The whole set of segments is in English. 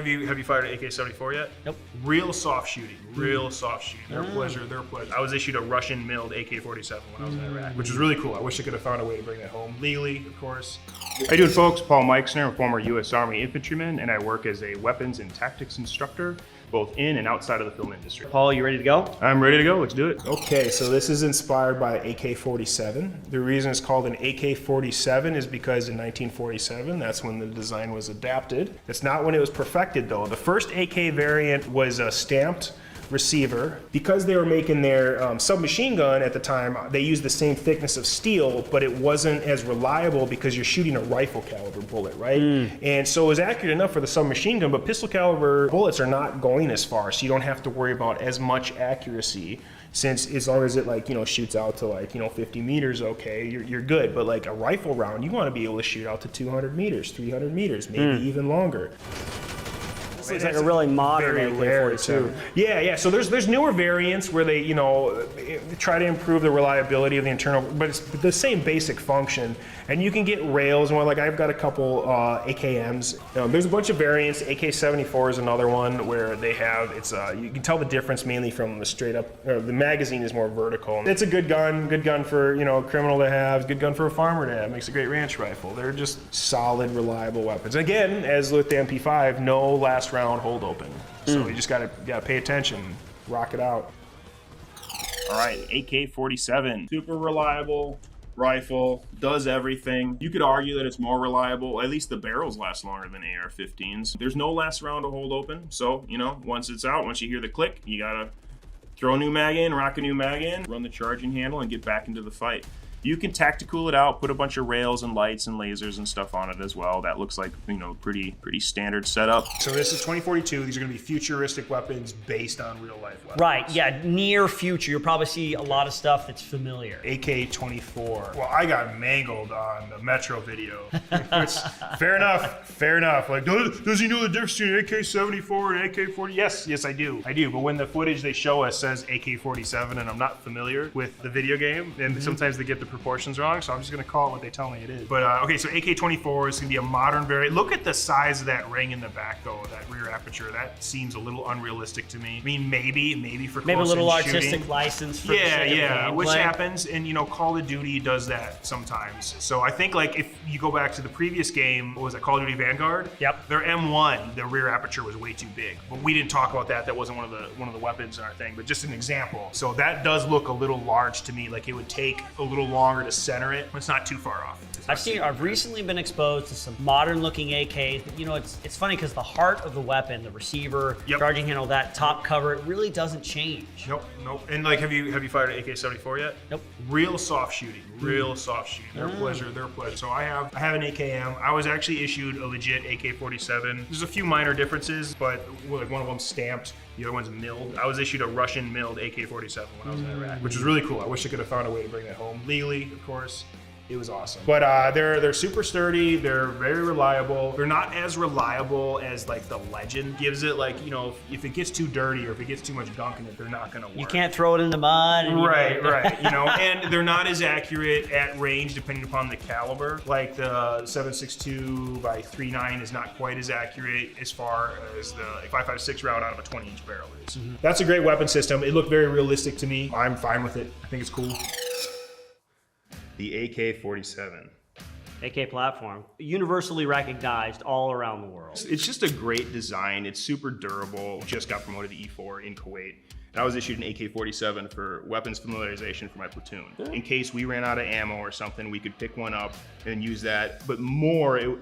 Have you fired an AK-74 yet? Nope. Real soft shooting, real soft shooting. Their pleasure. I was issued a Russian milled AK-47 when I was in Iraq, which was really cool. I wish I could have found a way to bring that home legally, of course. How you doing, folks? Paul Meixner, a former U.S. Army infantryman, and I work as a weapons and tactics instructor, both in and outside of the film industry. Paul, you ready to go? I'm ready to go. Let's do it. Okay, so this is inspired by AK-47. The reason it's called an AK-47 is because in 1947, that's when the design was adapted. It's not when it was perfected, though. The first AK variant was a stamped receiver. Because they were making their submachine gun at the time, they used the same thickness of steel, but it wasn't as reliable because you're shooting a rifle caliber bullet, right? And so it was accurate enough for the submachine gun, but pistol caliber bullets are not going as far, so you don't have to worry about as much accuracy, since as long as it shoots out to 50 meters, okay, you're good. But like a rifle round, you want to be able to shoot out to 200 meters, 300 meters, maybe even longer. This looks like a really modern AK-47 too. Yeah. So there's newer variants where they try to improve the reliability of the internal, but it's the same basic function. And you can get rails and like I've got a couple AKMs. There's a bunch of variants. AK-74 is another one where they have you can tell the difference mainly from the straight up. The magazine is more vertical. It's a good gun for a criminal to have. Good gun for a farmer to have. Makes a great ranch rifle. They're just solid, reliable weapons. Again, as with the MP5, no last round hold open. So you just gotta pay attention, rock it out. All right, AK-47, super reliable rifle, does everything. You could argue that it's more reliable. At least the barrels last longer than AR-15s. There's no last round to hold open. So, once it's out, once you hear the click, you gotta throw a new mag in, rock a new mag in, run the charging handle, and get back into the fight. You can tactical it out, put a bunch of rails and lights and lasers and stuff on it as well. That looks like, pretty standard setup. So this is 2042. These are gonna be futuristic weapons based on real life weapons. Right, yeah, near future. You'll probably see a lot of stuff that's familiar. AK-24. Well, I got mangled on the Metro video. Fair enough. Like, does he know the difference between AK-74 and AK-40? Yes, I do. But when the footage they show us says AK-47 and I'm not familiar with the video game, and sometimes they get the proportions wrong, so I'm just gonna call it what they tell me it is. But okay, so AK-24 is gonna be a modern variant. Look at the size of that ring in the back though, that rear aperture. That seems a little unrealistic to me. I mean, maybe for maybe a little artistic shooting. License for which happens, and Call of Duty does that sometimes. So I think like if you go back to the previous game, what was it, Call of Duty Vanguard? Yep. Their M1, the rear aperture was way too big, but we didn't talk about that. That wasn't one of the weapons in our thing, but just an example. So that does look a little large to me. Like it would take a little longer to center it. It's not too far off. I've recently been exposed to some modern looking AKs. It's funny because the heart of the weapon, the receiver, charging handle, that top cover, it really doesn't change. Nope. And like, have you fired an AK-74 yet? Nope. Real soft shooting. Their pleasure. So I have an AKM. I was actually issued a legit AK-47. There's a few minor differences, but like one of them stamped, the other one's milled. I was issued a Russian milled AK-47 when I was in Iraq, which was really cool. I wish I could have found a way to bring that home legally, of course. It was awesome. But they're super sturdy. They're very reliable. They're not as reliable as like the legend gives it. Like, if it gets too dirty or if it gets too much gunk in it, they're not gonna work. You can't throw it in the mud. Right. And they're not as accurate at range depending upon the caliber. Like the 7.62 by 3.9 is not quite as accurate as far as the 5.56 round out of a 20-inch barrel is. That's a great weapon system. It looked very realistic to me. I'm fine with it. I think it's cool. The AK-47. AK platform, universally recognized all around the world. It's just a great design. It's super durable. Just got promoted to E4 in Kuwait. And I was issued an AK-47 for weapons familiarization for my platoon. In case we ran out of ammo or something, we could pick one up and use that, but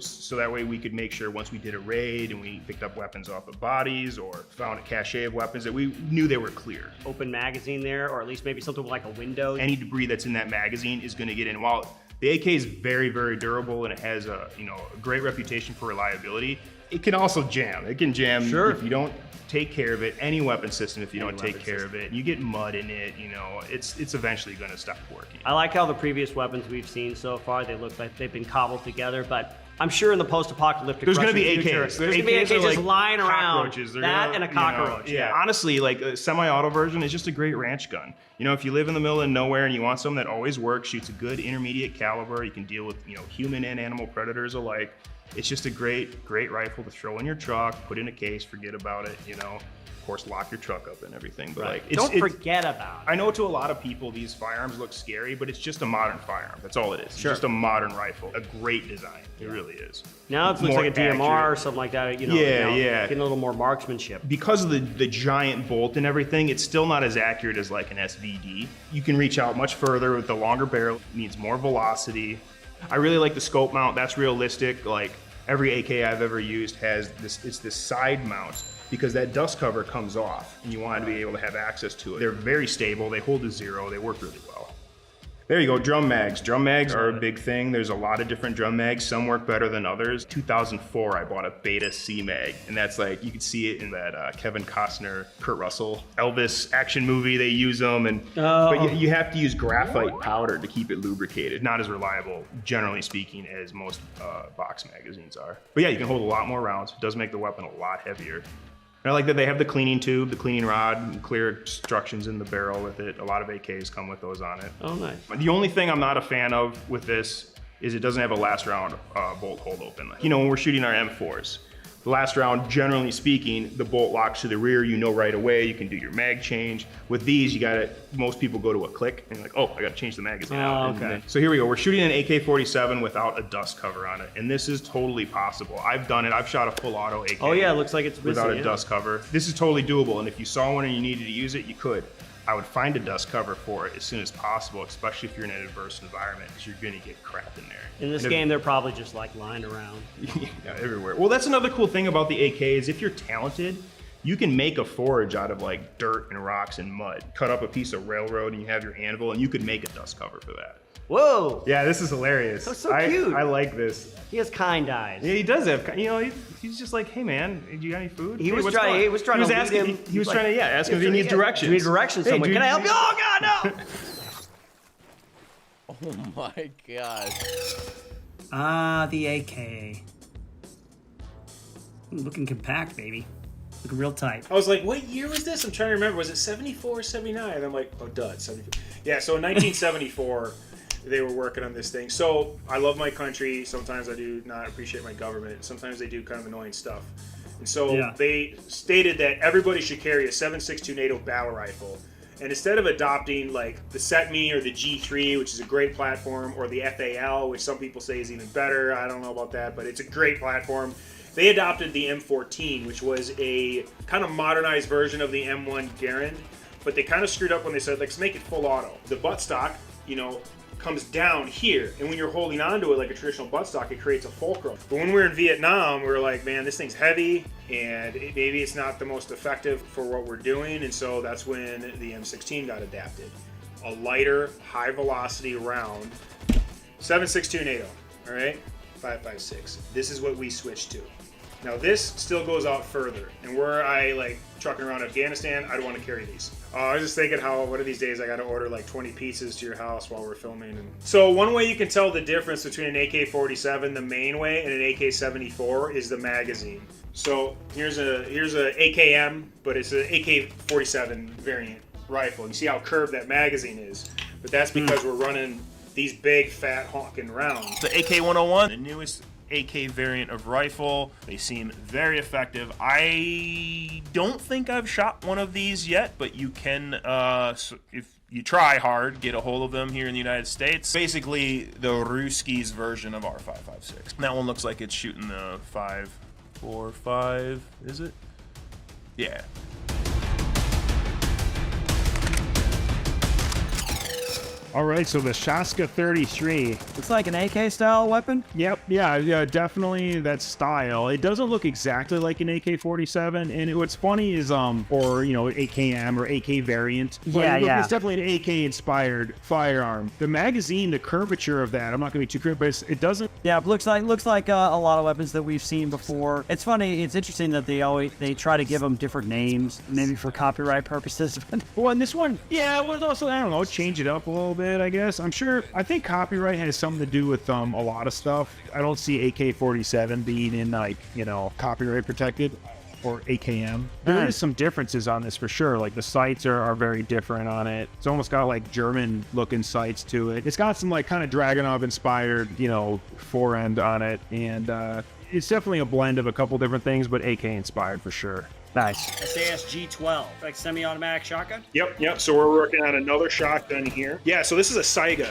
so that way we could make sure once we did a raid and we picked up weapons off of bodies or found a cache of weapons that we knew they were clear. Open magazine there, or at least maybe something like a window. Any debris that's in that magazine is gonna get in. While the AK is very, very durable and it has a great reputation for reliability, it can also jam. It can jam if you don't take care of it. Any weapon system, if you don't take care of it, you get mud in it, it's eventually going to stop working. I like how the previous weapons we've seen so far, they look like they've been cobbled together, but I'm sure in the post-apocalyptic there's going to be AKs. There's going to be AKs just lying around. And a cockroach. Honestly, like a semi-auto version is just a great ranch gun. If you live in the middle of nowhere and you want something that always works, shoots a good intermediate caliber, you can deal with human and animal predators alike. It's just a great rifle to throw in your truck, put in a case, forget about it, you know. Of course, lock your truck up and everything, but like, don't forget about it. I know to a lot of people these firearms look scary, but it's just a modern firearm. That's all it is. It's just a modern rifle. A great design. It really is. Now it looks like a DMR or something like that. You know, getting a little more marksmanship. Because of the giant bolt and everything, it's still not as accurate as like an SVD. You can reach out much further with the longer barrel. It needs more velocity. I really like the scope mount. That's realistic. Like every AK I've ever used has this. It's this side mount, because that dust cover comes off and you want to be able to have access to it. They're very stable, they hold to 0, they work really well. There you go, drum mags. Drum mags are a big thing. There's a lot of different drum mags. Some work better than others. 2004, I bought a Beta C mag, and that's like, you can see it in that Kevin Costner, Kurt Russell, Elvis action movie. They use them, but you have to use graphite powder to keep it lubricated. Not as reliable, generally speaking, as most box magazines are. But yeah, you can hold a lot more rounds. It does make the weapon a lot heavier. I like that they have the cleaning tube, the cleaning rod, clear instructions in the barrel with it. A lot of AKs come with those on it. Oh, nice. The only thing I'm not a fan of with this is it doesn't have a last round bolt hold open. You know, when we're shooting our M4s, the last round, generally speaking, the bolt locks to the rear. You know right away. You can do your mag change. With these, you gotta. Most people go to a click and you're like, oh, I gotta change the magazine out. Okay. So here we go. We're shooting an AK-47 without a dust cover on it, and this is totally possible. I've done it. I've shot a full auto AK. Oh yeah, it looks like it's without a dust cover. This is totally doable, and if you saw one and you needed to use it, you could. I would find a dust cover for it as soon as possible, especially if you're in an adverse environment, because you're gonna get crap in there. In this game, they're probably just like lying around. Yeah, everywhere. Well, that's another cool thing about the AK is if you're talented, you can make a forge out of like dirt and rocks and mud. Cut up a piece of railroad and you have your anvil, and you could make a dust cover for that. Whoa! Yeah, this is hilarious. That's so cute. I like this. He has kind eyes. Yeah, he does have. You know, he's just like, hey man, do you got any food? He was trying to ask him if he needs directions. Do you need directions? Hey, Someone, can I help you? Oh God, no! Oh my god. Ah, the AK. Looking compact, baby. Looking real tight. I was like, what year was this? I'm trying to remember. Was it 74 or 79? And I'm like, oh, duh, 74. Yeah, so in 1974, they were working on this thing. So I love my country. Sometimes I do not appreciate my government. Sometimes they do kind of annoying stuff. And so they stated that everybody should carry a 7.62 NATO battle rifle. And instead of adopting like the SETME or the G3, which is a great platform, or the FAL, which some people say is even better, I don't know about that, but it's a great platform. They adopted the M14, which was a kind of modernized version of the M1 Garand, but they kind of screwed up when they said, let's make it full auto. The buttstock, you know, comes down here, and when you're holding onto it like a traditional buttstock, it creates a fulcrum. But when we were in Vietnam, we were like, man, this thing's heavy, and maybe it's not the most effective for what we're doing, and so that's when the M16 got adapted. A lighter, high-velocity round, 7.62 NATO, all right? 5.56. This is what we switched to. Now this still goes out further, and where I like trucking around Afghanistan, I don't want to carry these. I was just thinking how one of these days I got to order like 20 pieces to your house while we're filming. And so one way you can tell the difference between an AK-47, the main way, and an AK-74 is the magazine. So here's a AKM, but it's an AK-47 variant rifle. You see how curved that magazine is, but that's because we're running these big fat honking rounds. The AK-101, the newest AK variant of rifle. They seem very effective. I don't think I've shot one of these yet, but you can, if you try hard, get a hold of them here in the United States. Basically, the Ruski's version of our 5.56. That one looks like it's shooting the 5.45, is it? Yeah. All right, so the Shaska 33. Looks like an AK style weapon. Yep, yeah, definitely that style. It doesn't look exactly like an AK-47, and what's funny is, or you know, AKM or AK variant. But it's definitely an AK-inspired firearm. The magazine, the curvature of that, I'm not going to be too clear, but it doesn't. Yeah, it looks like a lot of weapons that we've seen before. It's funny. It's interesting that they try to give them different names, maybe for copyright purposes. Well, and this one, yeah, it was also, I don't know, change it up a little bit, I guess. I think copyright has something to do with a lot of stuff. I don't see AK-47 being in, like, you know, copyright protected, or AKM. There is some differences on this for sure. Like the sights are very different on it. It's almost got like German looking sights to it. It's got some like kind of Dragunov inspired, you know, forend on it. And It's definitely a blend of a couple different things, but AK inspired for sure. Nice. SASG-12, like semi-automatic shotgun. Yep. So we're working on another shotgun here. Yeah, so this is a Sega.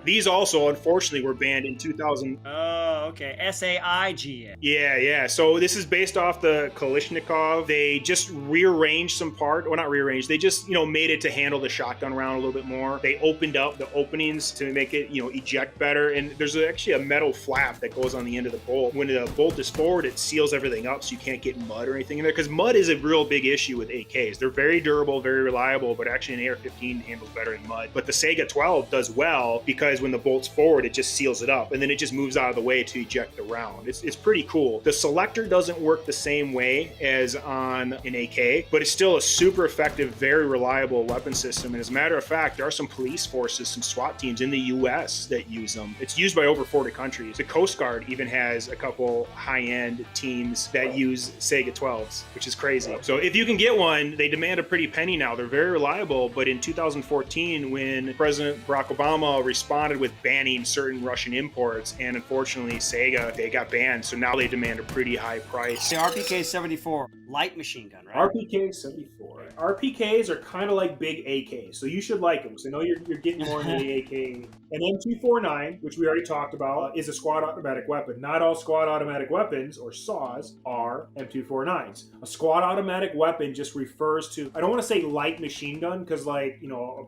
These also, unfortunately, were banned in 2000. Oh, okay. SAIGA. Yeah. So this is based off the Kalashnikov. They just rearranged some part. Well, not rearranged. They just, made it to handle the shotgun round a little bit more. They opened up the openings to make it, eject better. And there's actually a metal flap that goes on the end of the bolt. When the bolt is forward, it seals everything up so you can't get mud or anything in there, because mud is a real big issue with AKs. They're very durable, very reliable, but actually an AR-15 handles better than mud. But the Sega 12 does well because when the bolt's forward, it just seals it up and then it just moves out of the way to eject the round. It's pretty cool. The selector doesn't work the same way as on an AK, but it's still a super effective, very reliable weapon system. And as a matter of fact, there are some police forces, some SWAT teams in the US that use them. It's used by over 40 countries. The Coast Guard even has a couple high-end teams that use Sega 12s, which is crazy. So if you can get one, they demand a pretty penny now. They're very reliable, but in 2014, when President Barack Obama responded with banning certain Russian imports, and unfortunately Sega, they got banned, so now they demand a pretty high price. The RPK-74, light machine gun, right? RPK-74. RPKs are kind of like big AKs, so you should like them. So I know you're getting more into the AK. An M249, which we already talked about, is a squad automatic weapon. Not all squad automatic weapons, or SAWs, are M249s. A squad automatic weapon just refers to, I don't want to say light machine gun, because a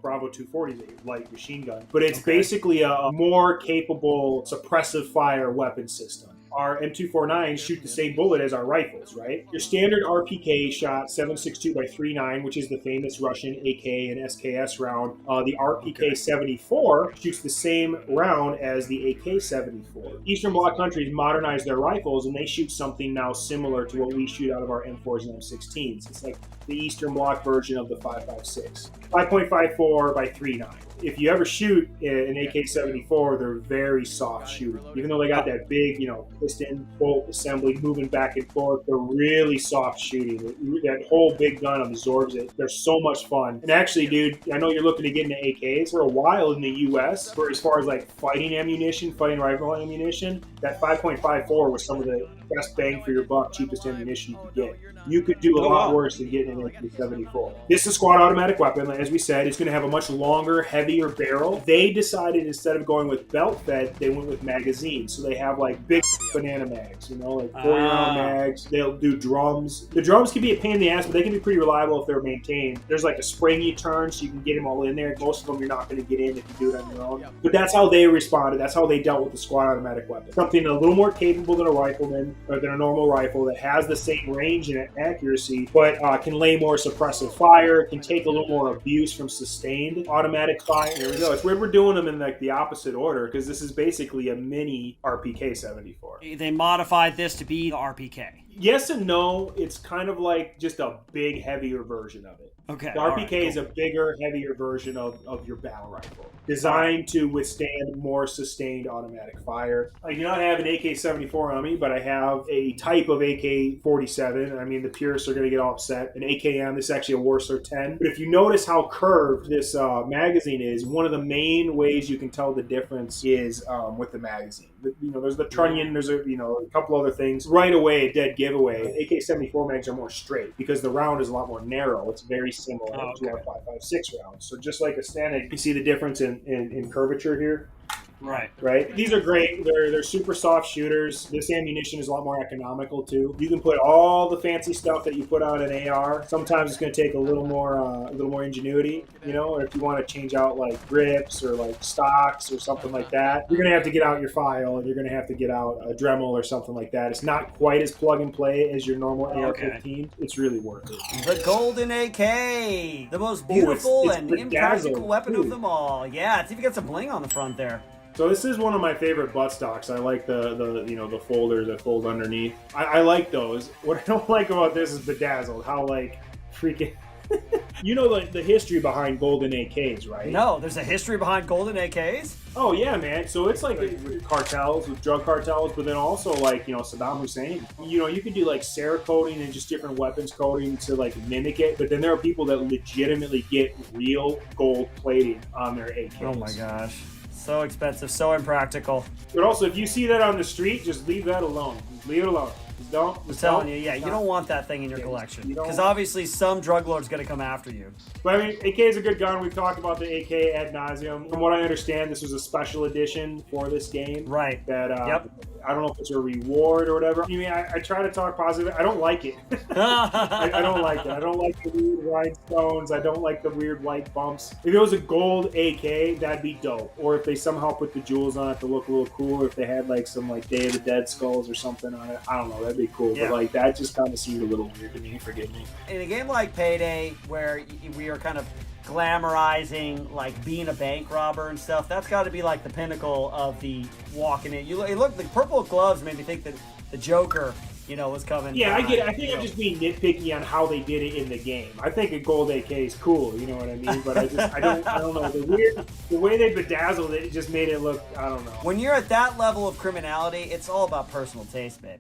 Bravo 240 is a light machine gun, but it's basically a more capable suppressive fire weapon system. Our M249s shoot the same bullet as our rifles, right? Your standard RPK shot 7.62 by 3.9, which is the famous Russian AK and SKS round. The RPK-74 shoots the same round as the AK-74. Eastern Bloc countries modernized their rifles, and they shoot something now similar to what we shoot out of our M4s and M16s. It's like the Eastern Bloc version of the 5.56. 5.54 by 3.9. If you ever shoot an AK-74, they're very soft shooting. Even though they got that big, piston bolt assembly moving back and forth, they're really soft shooting. That whole big gun absorbs it. They're so much fun. And actually, dude, I know you're looking to get into AKs. For a while in the US, for as far as like fighting rifle ammunition, that 5.54 was some of the best bang for your buck, cheapest ammunition you could get. You could do a lot worse than getting an AK-74. This is a squad automatic weapon. As we said, it's going to have a much longer, heavier barrel. They decided instead of going with belt fed, they went with magazines. So they have like big banana mags, like 40-round mags. They'll do drums. The drums can be a pain in the ass, but they can be pretty reliable if they're maintained. There's like a spring you turn so you can get them all in there. Most of them you're not going to get in if you do it on your own. But that's how they responded. That's how they dealt with the squad automatic weapon. Something a little more capable than a rifleman or than a normal rifle that has the same range and accuracy, but can lay more suppressive fire, can take a little more abuse from sustained automatic fire. There we go. It's weird we're doing them in like the opposite order because this is basically a mini RPK-74. They modified this to be the RPK. Yes and no. It's kind of like just a big, heavier version of it. Okay. The RPK is a bigger, heavier version of your battle rifle, designed to withstand more sustained automatic fire. I do not have an AK-74 on me, but I have a type of AK-47. I mean, the purists are going to get all upset. An AKM, this is actually a Warsaw 10. But if you notice how curved this magazine is, one of the main ways you can tell the difference is with the magazine. There's the trunnion, there's a couple other things. Right away, a dead giveaway. AK-74 mags are more straight because the round is a lot more narrow. It's very similar to our 5.56 rounds. So just like a standard, you see the difference in curvature here? Right. These are great. They're super soft shooters. This ammunition is a lot more economical too. You can put all the fancy stuff that you put on an AR. Sometimes it's going to take a little more ingenuity, or if you want to change out like grips or like stocks or something like that, you're going to have to get out your file and you're going to have to get out a Dremel or something like that. It's not quite as plug and play as your normal AR-15. It's really worth it. The Golden AK, the most beautiful and impractical weapon of them all. Yeah, it's even got some bling on the front there. So this is one of my favorite butt stocks. I like the folders that fold underneath. I like those. What I don't like about this is bedazzled. How like freaking the history behind golden AKs, right? No, there's a history behind golden AKs? Oh yeah, man. So it's like cartels with drug cartels, but then also like Saddam Hussein. You could do like Cerakoting and just different weapons coating to like mimic it, but then there are people that legitimately get real gold plating on their AKs. Oh my gosh. So expensive, so impractical. But also, if you see that on the street, just leave that alone. Just leave it alone. Just don't. I'm telling you, yeah, you don't want that thing in your collection. Because obviously some drug lord's going to come after you. But I mean, AK is a good gun. We've talked about the AK ad nauseum. From what I understand, this was a special edition for this game. Right. That I don't know if it's a reward or whatever. I mean, I try to talk positive. I don't like it. I don't like it. I don't like the weird rhinestones. I don't like the weird white bumps. If it was a gold AK, that'd be dope. Or if they somehow put the jewels on it to look a little cooler. If they had like some like Day of the Dead skulls or something on it, I don't know. That'd be cool. Yeah. But like that just kind of seemed a little weird to me. Forgive me. In a game like Payday, where we are kind of glamorizing like being a bank robber and stuff, that's got to be like the pinnacle of the walking in. Look, the purple gloves made me think that the Joker, was coming. Yeah, I get it. I think you I'm know. just being nitpicky on how they did it in the game. I think a gold AK is cool, you know what I mean? But I don't know. The way they bedazzled it, it just made it look, I don't know. When you're at that level of criminality, it's all about personal taste, baby.